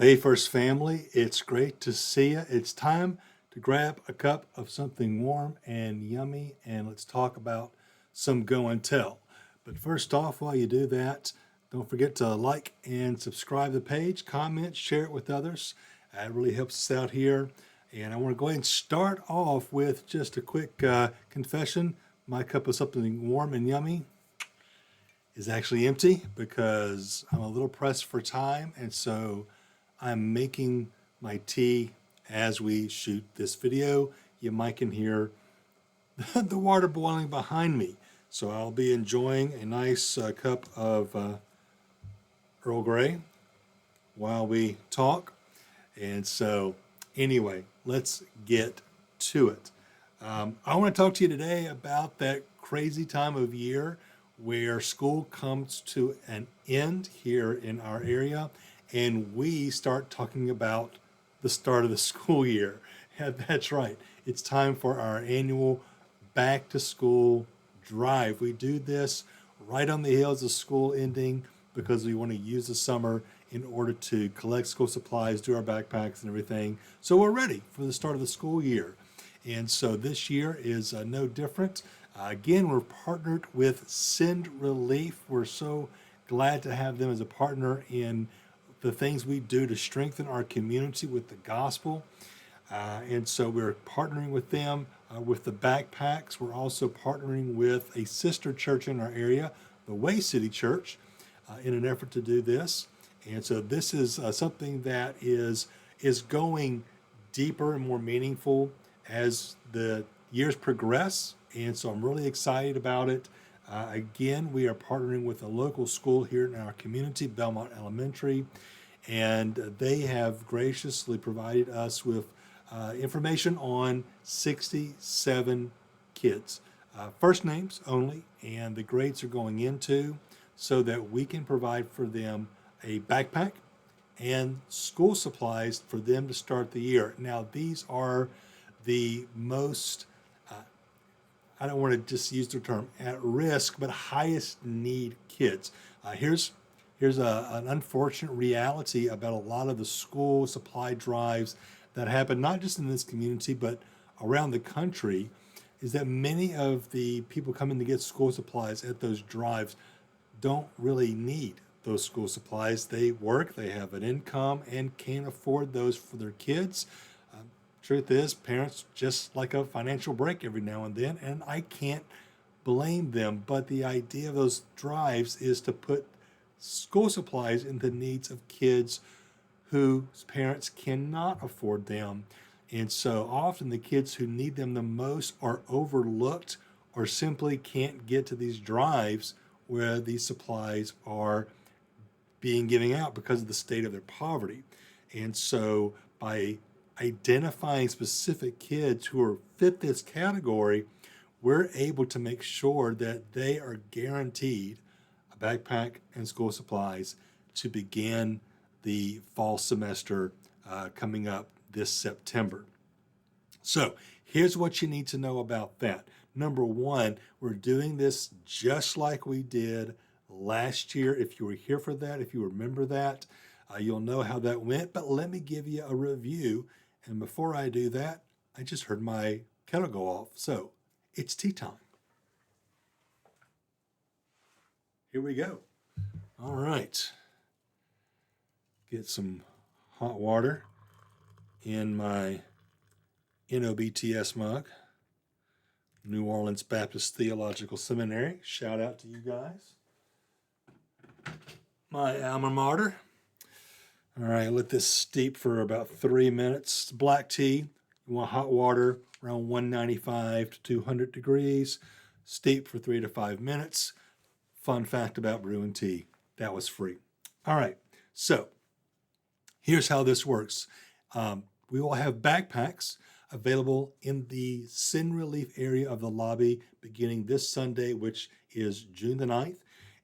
Hey, First Family, it's great to see you. It's time to grab a cup of something warm and yummy, and let's talk about some go and tell. But first off, while you do that, don't forget to like and subscribe to the page, comment, share it with others. It really helps us out here. And I want to go ahead and start off with just a quick confession. My cup of something warm and yummy is actually empty because I'm a little pressed for time, and so I'm making my tea as we shoot this video. You might can hear the water boiling behind me. So I'll be enjoying a nice cup of Earl Grey while we talk. And so anyway, let's get to it. I want to talk to you today about that crazy time of year where school comes to an end here in our area, and we start talking about the start of the school year. Yeah, that's right. It's time for our annual back to school drive. We do this right on the heels of school ending because we want to use the summer in order to collect school supplies, do our backpacks and everything. So we're ready for the start of the school year. And so this year is no different. Again, we're partnered with Send Relief. We're so glad to have them as a partner in the things we do to strengthen our community with the gospel. And so we're partnering with them with the backpacks. We're also partnering with a sister church in our area, the Way City Church, in an effort to do this. And so this is something that is going deeper and more meaningful as the years progress. And so I'm really excited about it. Again, we are partnering with a local school here in our community, Belmont Elementary, and they have graciously provided us with information on 67 kids, first names only, and the grades are going into so that we can provide for them a backpack and school supplies for them to start the year. Now, these are the most, I don't want to just use the term at risk, but highest need kids. Here's an unfortunate reality about a lot of the school supply drives that happen, not just in this community, but around the country, is that many of the people coming to get school supplies at those drives don't really need those school supplies. They work, they have an income, and can't afford those for their kids. Truth is, parents just like a financial break every now and then, and I can't blame them. But the idea of those drives is to put school supplies in the needs of kids whose parents cannot afford them. And so often the kids who need them the most are overlooked or simply can't get to these drives where these supplies are being given out because of the state of their poverty. And so by identifying specific kids who are fit this category, we're able to make sure that they are guaranteed a backpack and school supplies to begin the fall semester coming up this September. So here's what you need to know about that. Number one, we're doing this just like we did last year. If you were here for that, if you remember that, you'll know how that went. But let me give you a review. And before I do that, I just heard my kettle go off. So it's tea time. Here we go. All right. Get some hot water in my NOBTS mug. New Orleans Baptist Theological Seminary. Shout out to you guys. My alma mater. All right, let this steep for about 3 minutes. It's black tea. You want hot water around 195 to 200 degrees. Steep for 3 to 5 minutes. Fun fact about brewing tea, that was free. All right, so here's how this works. We will have backpacks available in the Sin Relief area of the lobby beginning this Sunday, which is June the 9th.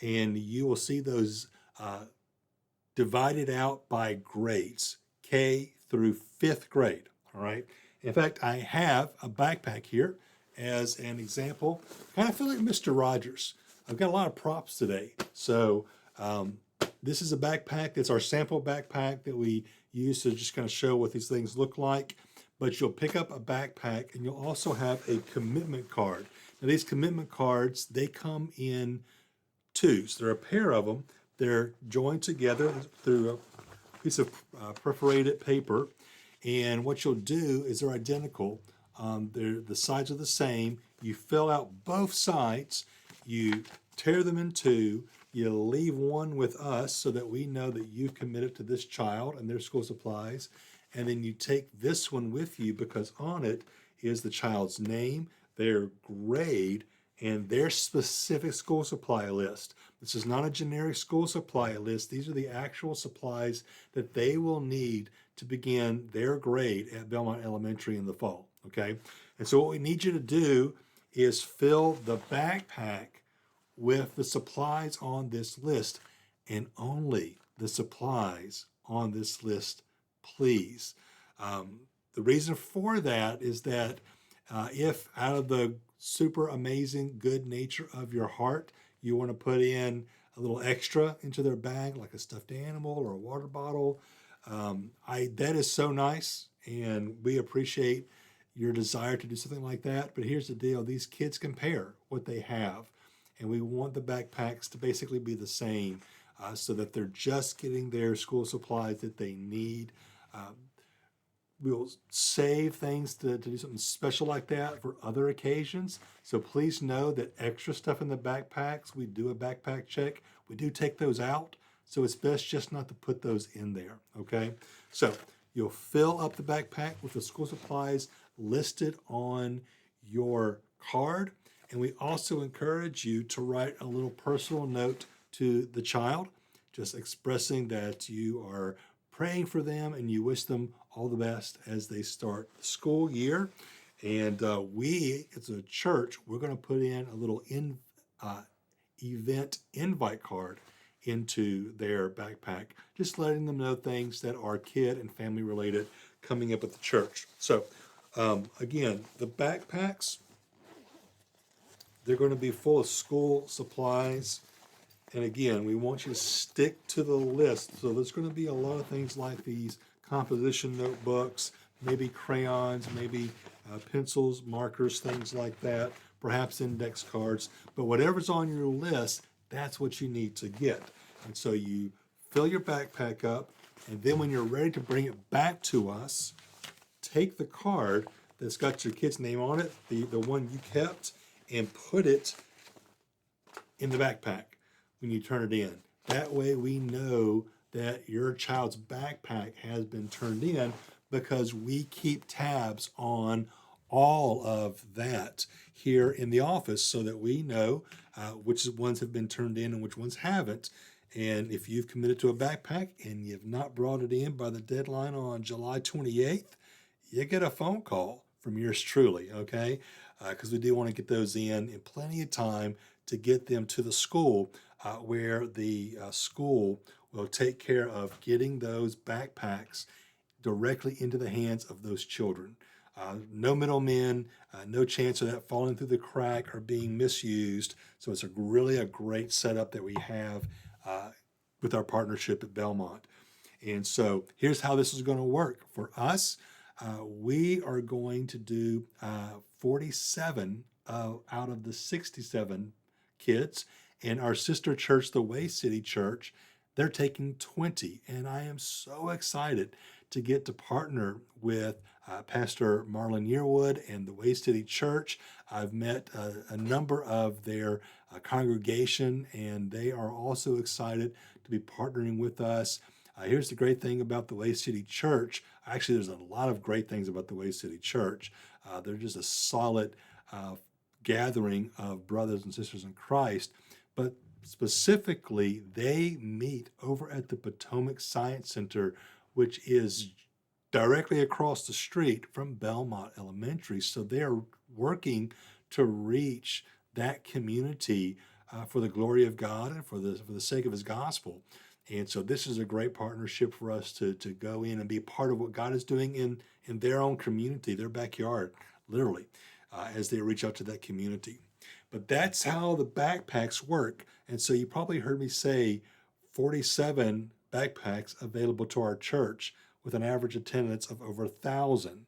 And you will see those divided out by grades, K through 5th grade, all right? In fact, I have a backpack here as an example. Kind of feel like Mr. Rogers. I've got a lot of props today. So this is a backpack. It's our sample backpack that we used to just kind of show what these things look like. But you'll pick up a backpack and you'll also have a commitment card. Now, these commitment cards, they come in twos. There are a pair of them. They're joined together through a piece of perforated paper. And what you'll do is they're identical. The sides are the same. You fill out both sides. You tear them in two. You leave one with us so that we know that you've committed to this child and their school supplies. And then you take this one with you because on it is the child's name, their grade, and their specific school supply list. This is not a generic school supply list. These are the actual supplies that they will need to begin their grade at Belmont Elementary in the fall, okay? And so what we need you to do is fill the backpack with the supplies on this list, and only the supplies on this list, please. The reason for that is that if out of the super amazing good nature of your heart, you want to put in a little extra into their bag, like a stuffed animal or a water bottle, that is so nice, and we appreciate your desire to do something like that. But here's the deal: these kids compare what they have, and we want the backpacks to basically be the same, so that they're just getting their school supplies that they need. We'll save things to do something special like that for other occasions. So please know that extra stuff in the backpacks, we do a backpack check. We do take those out. So it's best just not to put those in there, okay? So you'll fill up the backpack with the school supplies listed on your card. And we also encourage you to write a little personal note to the child, just expressing that you are praying for them and you wish them all the best as they start the school year. And we, as a church, we're going to put in a little event invite card into their backpack, just letting them know things that are kid and family related coming up at the church. So again, the backpacks, they're going to be full of school supplies. And again, we want you to stick to the list. So there's going to be a lot of things like these composition notebooks, maybe crayons, maybe pencils, markers, things like that, perhaps index cards. But whatever's on your list, that's what you need to get. And so you fill your backpack up, and then when you're ready to bring it back to us, take the card that's got your kid's name on it, the one you kept, and put it in the backpack when you turn it in. That way we know that your child's backpack has been turned in, because we keep tabs on all of that here in the office so that we know which ones have been turned in and which ones haven't. And if you've committed to a backpack and you've not brought it in by the deadline on July 28th, you get a phone call from yours truly, okay? Because we do want to get those in plenty of time to get them to the school, where the school will take care of getting those backpacks directly into the hands of those children. No middlemen, no chance of that falling through the crack or being misused. So it's really a great setup that we have with our partnership at Belmont. And so here's how this is going to work. For us, we are going to do 47 out of the 67 kids. And our sister church, the Way City Church, they're taking 20. And I am so excited to get to partner with Pastor Marlon Yearwood and the Way City Church. I've met a number of their congregation, and they are also excited to be partnering with us. Here's the great thing about the Way City Church. Actually, there's a lot of great things about the Way City Church. They're just a solid gathering of brothers and sisters in Christ. But specifically, they meet over at the Potomac Science Center, which is directly across the street from Belmont Elementary. So they are working to reach that community for the glory of God and for the sake of His gospel. And so this is a great partnership for us to go in and be part of what God is doing in their own community, their backyard, literally, as they reach out to that community. But that's how the backpacks work. And so you probably heard me say 47 backpacks available to our church. with an average attendance of over 1,000.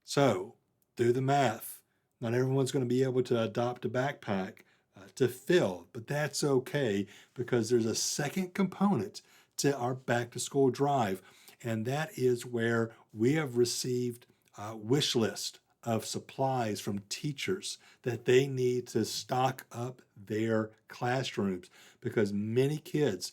So do the math. Not everyone's going to be able to adopt a backpack to fill, but that's okay because there's a second component to our back to school drive, and that is where we have received a wish list of supplies from teachers that they need to stock up their classrooms because many kids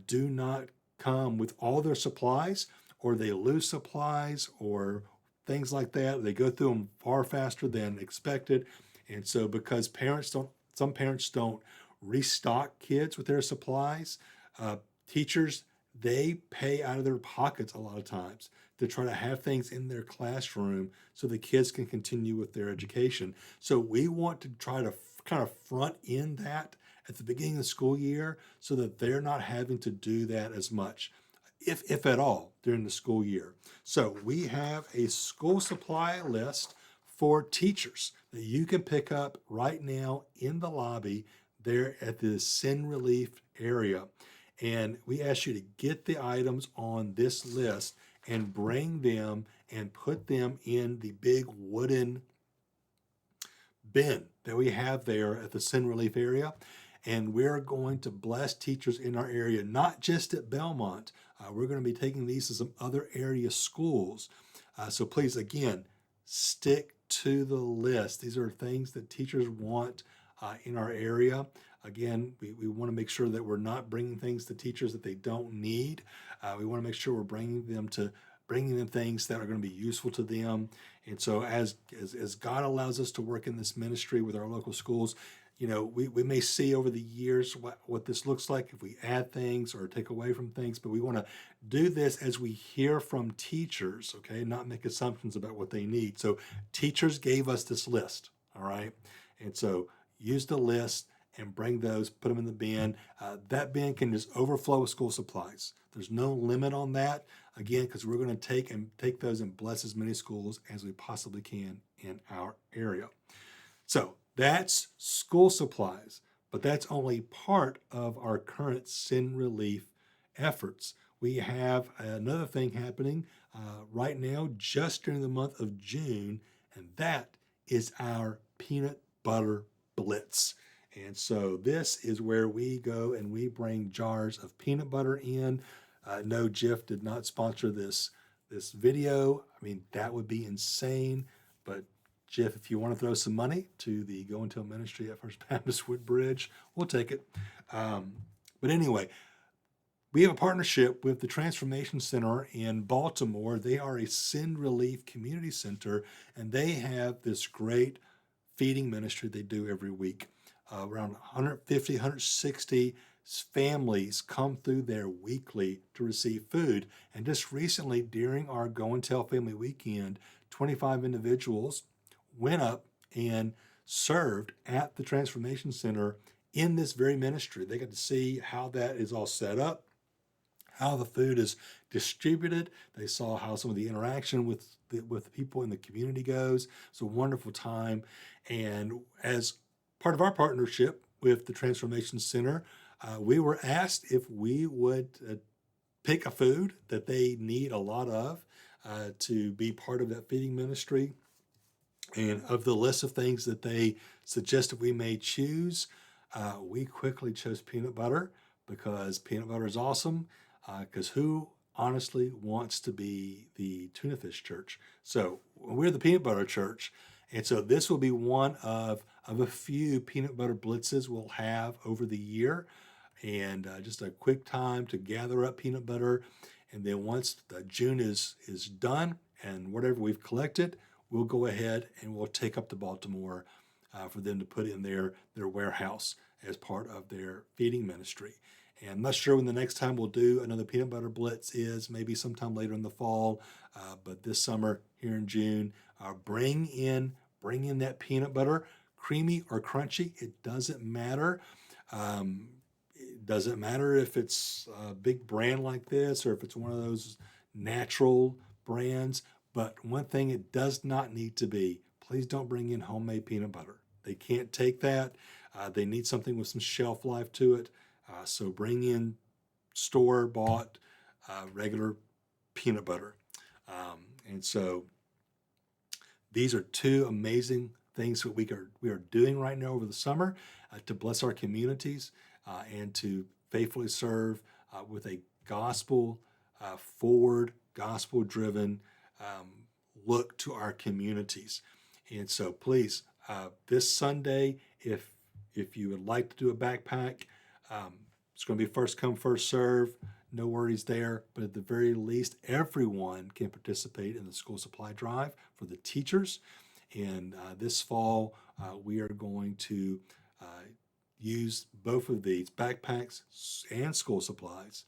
do not come with all their supplies, or they lose supplies, or things like that. They go through them far faster than expected. And so because some parents don't restock kids with their supplies, teachers, they pay out of their pockets a lot of times to try to have things in their classroom so the kids can continue with their education. So we want to try to kind of front end that at the beginning of the school year so that they're not having to do that as much, if at all, during the school year. So we have a school supply list for teachers that you can pick up right now in the lobby there at the Send Relief area. And we ask you to get the items on this list and bring them and put them in the big wooden bin that we have there at the Send Relief area. And we're going to bless teachers in our area, not just at Belmont. We're going to be taking these to some other area schools. So please, again, stick to the list. These are things that teachers want in our area. Again, we want to make sure that we're not bringing things to teachers that they don't need. We want to make sure we're bringing them things that are going to be useful to them. And so as God allows us to work in this ministry with our local schools, we may see over the years what this looks like if we add things or take away from things, but we want to do this as we hear from teachers, okay, not make assumptions about what they need. So teachers gave us this list, all right? And so use the list and bring those, put them in the bin. That bin can just overflow with school supplies. There's no limit on that, again, because we're going to take those and bless as many schools as we possibly can in our area. So that's school supplies, but that's only part of our current Send Relief efforts. We have another thing happening right now, just during the month of June, and that is our Peanut Butter Blitz. And so this is where we go and we bring jars of peanut butter in. No, Jeff did not sponsor this video. I mean, that would be insane. But Jeff, if you want to throw some money to the Go and Tell Ministry at First Baptist Woodbridge, we'll take it. But anyway, we have a partnership with the Transformation Center in Baltimore. They are a Send Relief community center, and they have this great feeding ministry they do every week. Around 150, 160 families come through there weekly to receive food. And just recently, during our Go and Tell Family Weekend, 25 individuals went up and served at the Transformation Center in this very ministry. They got to see how that is all set up, how the food is distributed. They saw how some of the interaction with the people in the community goes. It's a wonderful time. And as part of our partnership with the Transformation Center, we were asked if we would pick a food that they need a lot of to be part of that feeding ministry. And of the list of things that they suggested we may choose, we quickly chose peanut butter because peanut butter is awesome. Because who honestly wants to be the tuna fish church? So we're the peanut butter church. And so this will be one of a few peanut butter blitzes we'll have over the year. And just a quick time to gather up peanut butter. And then once June is done and whatever we've collected, we'll go ahead and we'll take up to Baltimore for them to put in their warehouse as part of their feeding ministry. And I'm not sure when the next time we'll do another peanut butter blitz is, maybe sometime later in the fall, but this summer here in June, bring in that peanut butter, creamy or crunchy, it doesn't matter. It doesn't matter if it's a big brand like this or if it's one of those natural brands, but one thing it does not need to be, please don't bring in homemade peanut butter. They can't take that. They need something with some shelf life to it. So bring in store-bought regular peanut butter. And so these are two amazing things that we are doing right now over the summer to bless our communities and to faithfully serve with a gospel forward, gospel driven look to our communities. And so please, this Sunday, if you would like to do a backpack, it's going to be first come, first serve. No worries there. But at the very least, everyone can participate in the school supply drive for the teachers. And this fall, we are going to use both of these backpacks and school supplies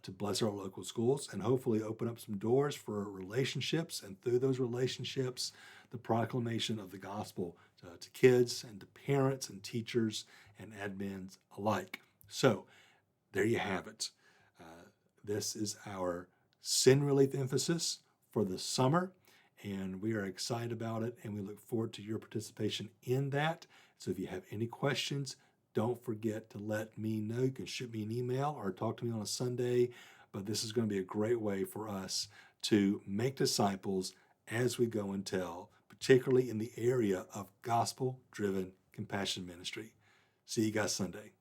to bless our local schools and hopefully open up some doors for relationships, and through those relationships, the proclamation of the gospel to kids and to parents and teachers and admins alike. So there you have it. This is our sin relief emphasis for the summer, and we are excited about it, and we look forward to your participation in that. So if you have any questions, don't forget to let me know. You can shoot me an email or talk to me on a Sunday, but this is going to be a great way for us to make disciples as we go and tell, particularly in the area of gospel-driven compassion ministry. See you guys Sunday.